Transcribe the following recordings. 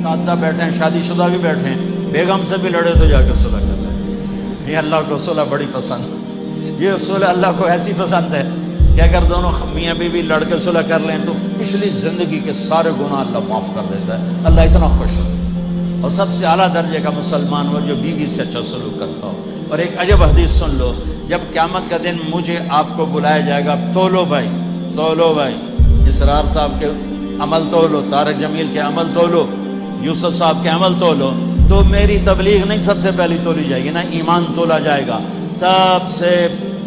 اساتذہ بیٹھے ہیں، شادی شدہ بھی بیٹھے ہیں، بیگم سے بھی لڑے تو جا کے صلح کر لیں. یہ اللہ کو صلح بڑی پسند ہے. یہ صلح اللہ کو ایسی پسند ہے کہ اگر دونوں میاں بیوی لڑ کے صلح کر لیں تو پچھلی زندگی کے سارے گناہ اللہ معاف کر دیتا ہے. اللہ اتنا خوش ہوتا ہے. اور سب سے اعلیٰ درجے کا مسلمان ہو جو بیوی سے اچھا سلوک کرتا ہو. اور ایک عجب حدیث سن لو، جب قیامت کا دن مجھے آپ کو بلایا جائے گا، تولو بھائی، تولو بھائی، اسرار صاحب کے عمل تولو، طارق جمیل کے عمل تولو، یوسف صاحب کے عمل تولو، تو میری تبلیغ نہیں سب سے پہلی تولی جائے گی نا، ایمان تولا جائے گا. سب سے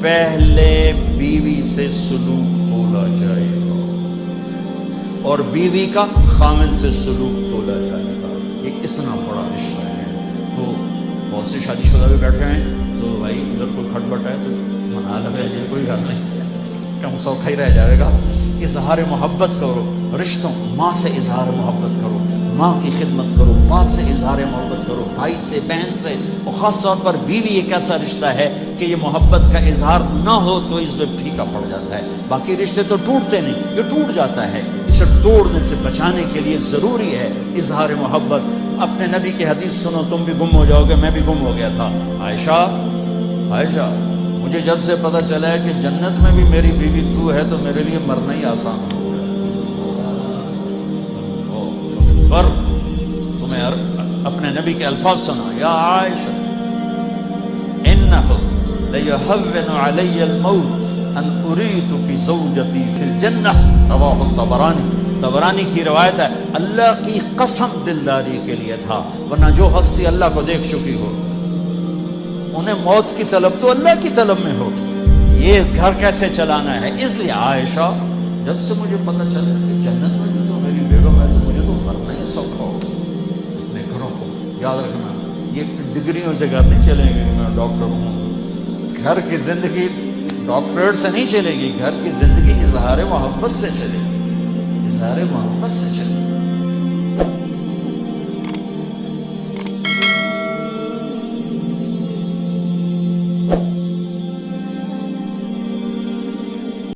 پہلے بیوی سے سلوک تولا جائے گا اور بیوی کا خامد سے سلوک تولا جائے گا. یہ اتنا بڑا رشتہ ہے. تو بہت سے شادی شدہ بھی بیٹھے ہیں، تو بھائی ادھر کوئی کھٹپٹ ہے تو منا لو جائے، کوئی گل نہیں، کم سوکھا ہی رہ جائے گا. اظہار محبت کرو رشتوں، ماں سے اظہار محبت کرو، ماں کی خدمت کرو، باپ سے اظہار محبت کرو، بھائی سے، بہن سے. اور خاص طور پر بیوی ایک ایسا رشتہ ہے کہ یہ محبت کا اظہار نہ ہو تو اس میں پھیکا پڑ جاتا ہے. باقی رشتے تو ٹوٹتے نہیں، یہ ٹوٹ جاتا ہے. اسے توڑنے سے بچانے کے لیے ضروری ہے اظہار محبت. اپنے نبی کی حدیث سنو، تم بھی گم ہو جاؤ گے، میں بھی گم ہو گیا تھا. عائشہ، مجھے جب سے پتہ چلا ہے کہ جنت میں بھی میری بیوی تو ہے تو میرے لیے مرنا ہی آسان ہو گیا. پر تمہیں اپنے نبی کے الفاظ سنا، یا عائشہ انہ لیہون علی الموت ان اریتک زوجتی فی الجنہ، رواہ الطبرانی. طبرانی کی روایت ہے، اللہ کی قسم دلداری کے لیے تھا، ورنہ جو ہستی اللہ کو دیکھ چکی ہو انہیں موت کی طلب تو اللہ کی طلب میں ہو. یہ گھر کیسے چلانا ہے. اس لیے عائشہ، جب سے مجھے پتہ چلا کہ جنت میں بھی تو میری بیگم ہے تو مجھے تو مرنا ہی سوکھا ہوگا. اپنے گھروں کو یاد رکھنا، یہ ڈگریوں سے گھر نہیں چلیں گے کہ میں ڈاکٹر ہوں. گھر کی زندگی ڈاکٹریٹ سے نہیں چلے گی، گھر کی زندگی اظہار محبت سے چلے گی، اظہار محبت سے چلے گی.